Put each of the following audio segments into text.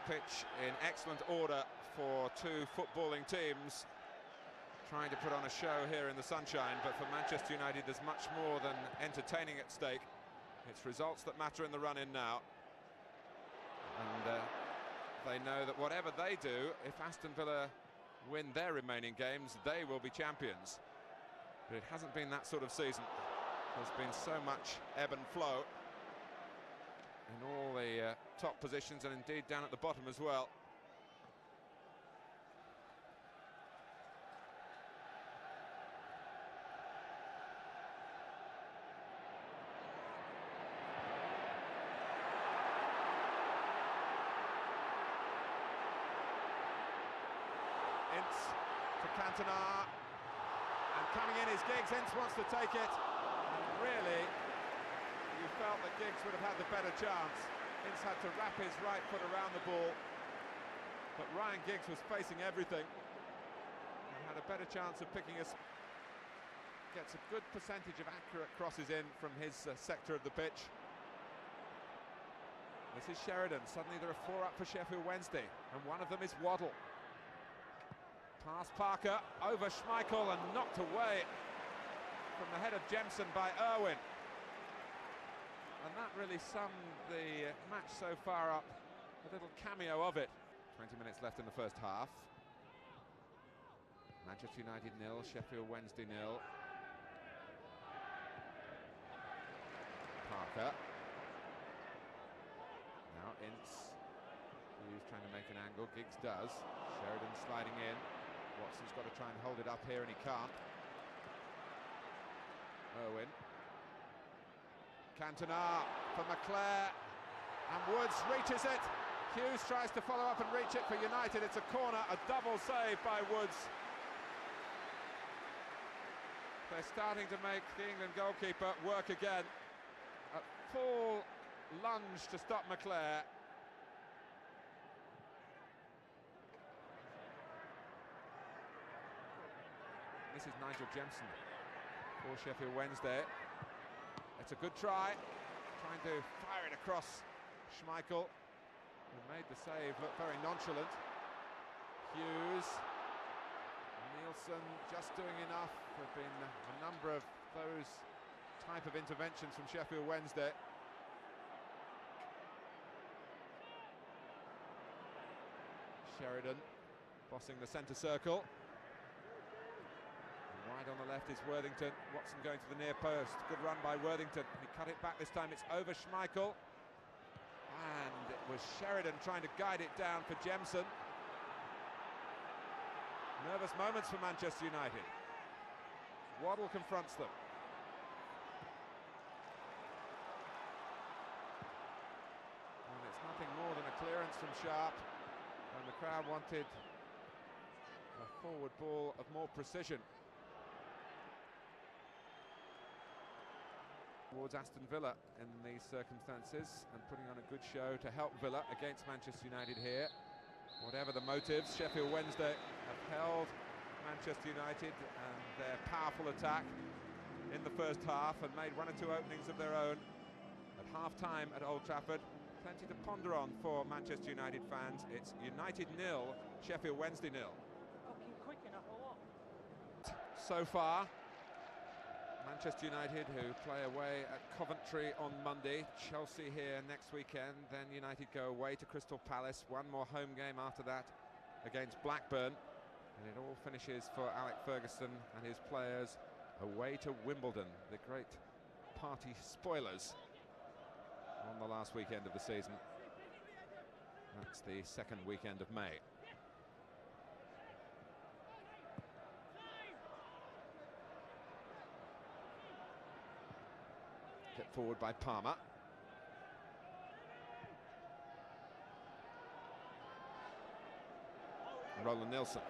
pitch in excellent order for two footballing teams trying to put on a show here in the sunshine, but for Manchester United there's much more than entertaining at stake. It's results that matter in the run-in now, and they know that whatever they do, if Aston Villa win their remaining games, they will be champions. But it hasn't been that sort of season. There's been so much ebb and flow in all the top positions, and indeed down at the bottom as well. Ince to Cantona, and coming in is Giggs. Ince wants to take it, and really you felt that Giggs would have had the better chance. Ince had to wrap his right foot around the ball, but Ryan Giggs was facing everything and had a better chance of picking us. Gets a good percentage of accurate crosses in from his sector of the pitch. This is Sheridan. Suddenly there are four up for Sheffield Wednesday, and one of them is Waddle. Past Parker, over Schmeichel, and knocked away from the head of Jemson by Irwin. And that really summed the match so far up, a little cameo of it. 20 minutes left in the first half. Manchester United 0, Sheffield Wednesday 0. Parker. Now Ince, who's trying to make an angle. Giggs does. Sheridan sliding in. Watson's got to try and hold it up here, and he can't. Irwin. Cantona for McClair, and Woods reaches it. Hughes tries to follow up and reach it for United. It's a corner, a double save by Woods. They're starting to make the England goalkeeper work again. A full lunge to stop McClair. This is Nigel Jemson for Sheffield Wednesday. It's a good try, trying to fire it across Schmeichel, who made the save look very nonchalant. Hughes, Nielsen just doing enough. There have been a number of those type of interventions from Sheffield Wednesday. Sheridan bossing the centre circle. Wide on the left is Worthington. Watson going to the near post. Good run by Worthington. He cut it back this time. It's over Schmeichel. And it was Sheridan trying to guide it down for Jemson. Nervous moments for Manchester United. Waddle confronts them. And it's nothing more than a clearance from Sharp. And the crowd wanted a forward ball of more precision towards Aston Villa in these circumstances, and putting on a good show to help Villa against Manchester United here. Whatever the motives, Sheffield Wednesday have held Manchester United and their powerful attack in the first half, and made one or two openings of their own at half-time at Old Trafford. Plenty to ponder on for Manchester United fans. It's United 0, Sheffield Wednesday 0. Quick enough or what? So far, Manchester United, who play away at Coventry on Monday, Chelsea here next weekend, then United go away to Crystal Palace, one more home game after that against Blackburn, and it all finishes for Alex Ferguson and his players away to Wimbledon, the great party spoilers on the last weekend of the season. That's the second weekend of May. Hit forward by Palmer. Roland Nilsson.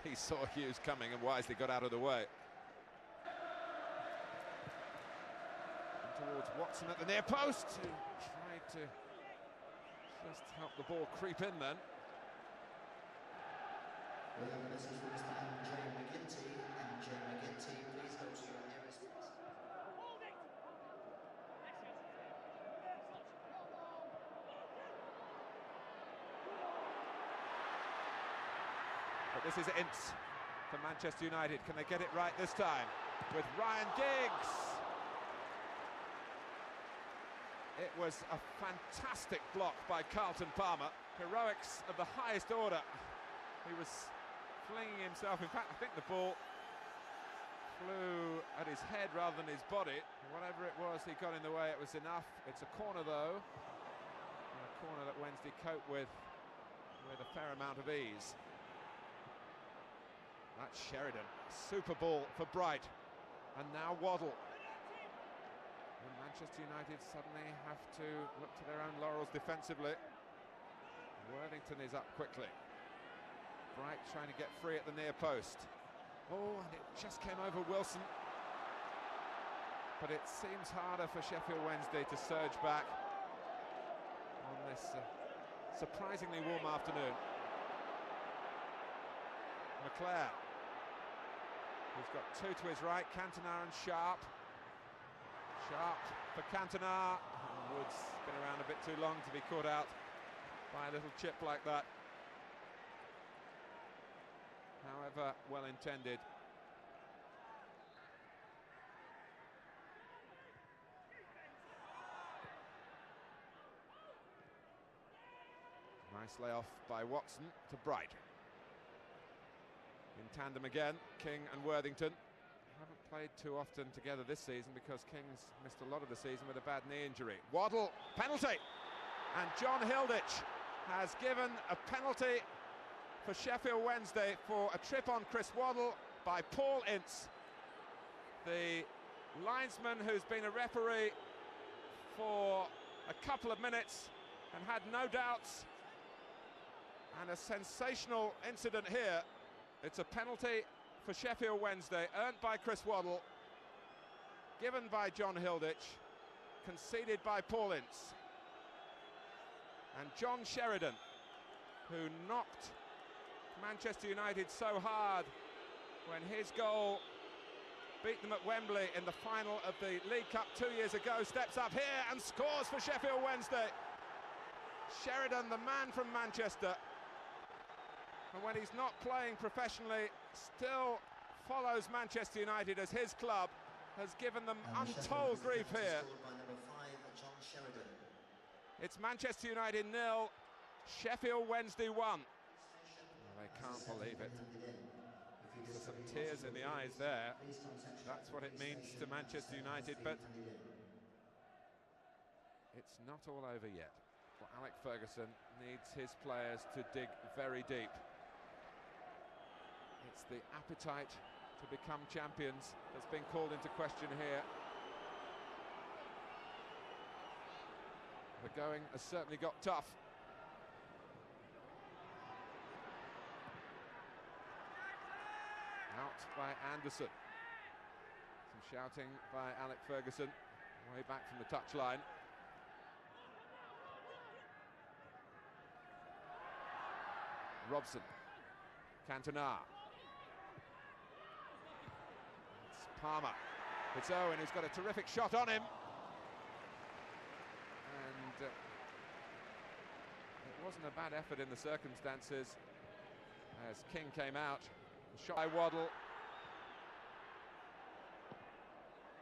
He saw Hughes coming and wisely got out of the way. And towards Watson at the near post, who tried to just help the ball creep in then. We have a message from Mr. MJ McGinty. MJ McGinty, please go to your nearest place. But this is Ince for Manchester United. Can they get it right this time? With Ryan Giggs. It was a fantastic block by Carlton Palmer. Heroics of the highest order. He was flinging himself. In fact, I think the ball flew at his head rather than his body. Whatever it was, he got in the way. It was enough. It's a corner, though. And a corner that Wednesday coped with a fair amount of ease. That's Sheridan. Super ball for Bright. And now Waddle. And Manchester United suddenly have to look to their own laurels defensively. Worthington is up quickly. Bright trying to get free at the near post. Oh, and it just came over Wilson. But it seems harder for Sheffield Wednesday to surge back on this surprisingly warm afternoon. McClare, who's got two to his right, Cantona and Sharp. Sharp for Cantona. And Wood's been around a bit too long to be caught out by a little chip like that. However well intended. Nice layoff by Watson to Bright. In tandem again, King and Worthington. Haven't played too often together this season because King's missed a lot of the season with a bad knee injury. Waddle, penalty! And John Hilditch has given a penalty for Sheffield Wednesday for a trip on Chris Waddle by Paul Ince. The linesman who's been a referee for a couple of minutes and had no doubts. And a sensational incident here. It's a penalty for Sheffield Wednesday, earned by Chris Waddle, given by John Hilditch, conceded by Paul Ince. And John Sheridan, who knocked Manchester United so hard when his goal beat them at Wembley in the final of the League Cup 2 years ago, steps up here and scores for Sheffield Wednesday. Sheridan, the man from Manchester, and when he's not playing professionally, still follows Manchester United as his club, has given them untold grief here. It's Manchester United 0, Sheffield Wednesday 1. Well, they can't believe it. There's some tears in the eyes there. That's what it means to Manchester United, but it's not all over yet. Well, Alec Ferguson needs his players to dig very deep. It's the appetite to become champions that's been called into question here. The going has certainly got tough. Out by Anderson. Some shouting by Alec Ferguson, way back from the touchline. Robson, Cantona. It's Palmer. It's Owen who's got a terrific shot on him. And it wasn't a bad effort in the circumstances as King came out. Shot by Waddle.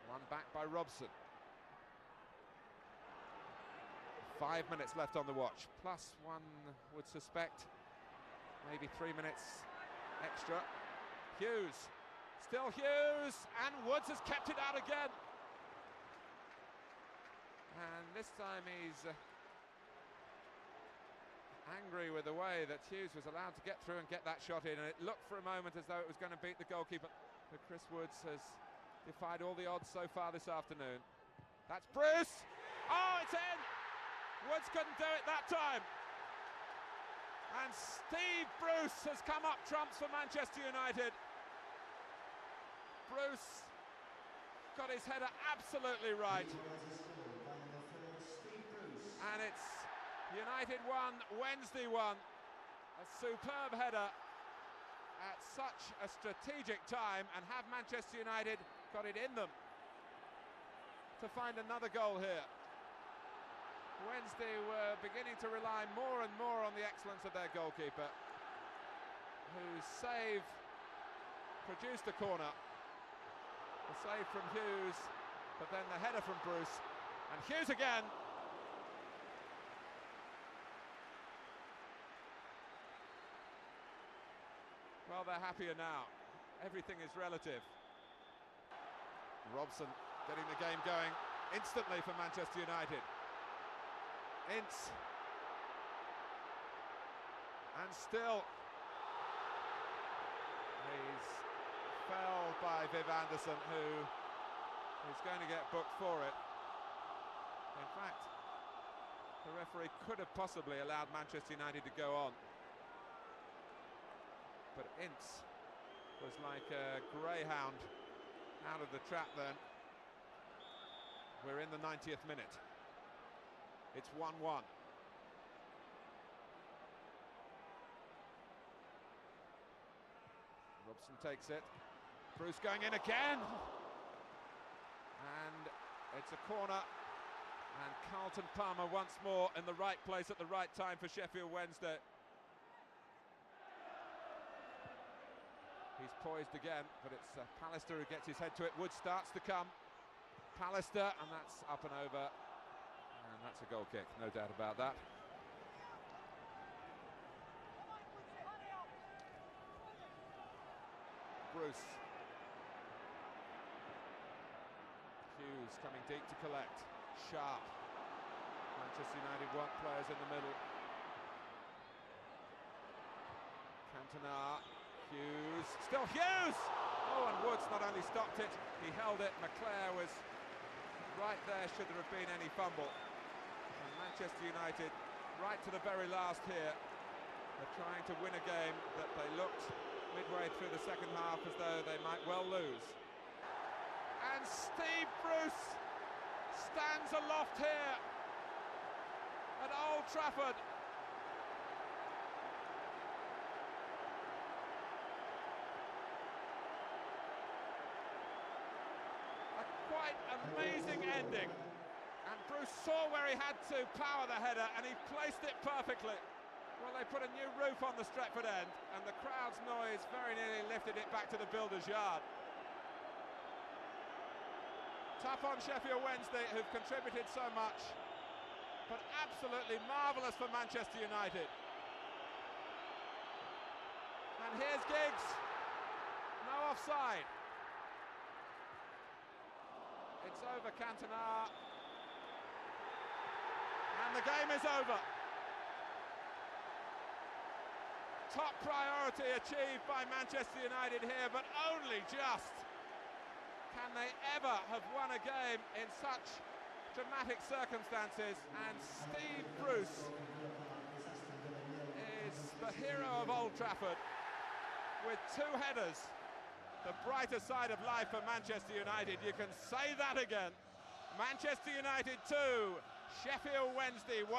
One back by Robson. 5 minutes left on the watch, plus one would suspect maybe 3 minutes extra. Hughes, still Hughes, and Woods has kept it out again. And this time he's angry with the way that Hughes was allowed to get through and get that shot in, and it looked for a moment as though it was going to beat the goalkeeper. But Chris Woods has defied all the odds so far this afternoon. That's Bruce! Oh, it's in! Woods couldn't do it that time. And Steve Bruce has come up trumps for Manchester United. Bruce got his header absolutely right. And it's United 1, Wednesday 1. A superb header at such a strategic time, and have Manchester United got it in them to find another goal here. Wednesday were beginning to rely more and more on the excellence of their goalkeeper. whose save produced a corner. The save from Hughes, but then the header from Bruce, and Hughes again. Well, they're happier now. Everything is relative. Robson getting the game going instantly for Manchester United. Ince. And still he's felled by Viv Anderson, who is going to get booked for it. In fact, the referee could have possibly allowed Manchester United to go on. But Ince was like a greyhound out of the trap then. We're in the 90th minute. It's 1-1. Robson takes it. Bruce going in again. And it's a corner. And Carlton Palmer once more in the right place at the right time for Sheffield Wednesday. He's poised again, but it's Pallister who gets his head to it. Wood starts to come. Pallister, and that's up and over. And that's a goal kick, no doubt about that. Bruce. Hughes coming deep to collect. Sharp. Manchester United want players in the middle. Cantona. Hughes, still Hughes! Oh, and Woods not only stopped it, he held it. McClare was right there should there have been any fumble. And Manchester United, right to the very last here, are trying to win a game that they looked midway through the second half as though they might well lose. And Steve Bruce stands aloft here at Old Trafford. Quite amazing ending, and Bruce saw where he had to power the header and he placed it perfectly. Well, they put a new roof on the Stretford end and the crowd's noise very nearly lifted it back to the builder's yard. Tough on Sheffield Wednesday, who've contributed so much, but absolutely marvellous for Manchester United. And here's Giggs, no offside. It's over Cantona, and the game is over. Top priority achieved by Manchester United here, but only just. Can they ever have won a game in such dramatic circumstances? And Steve Bruce is the hero of Old Trafford with two headers. The brighter side of life for Manchester United. You can say that again. Manchester United 2, Sheffield Wednesday 1.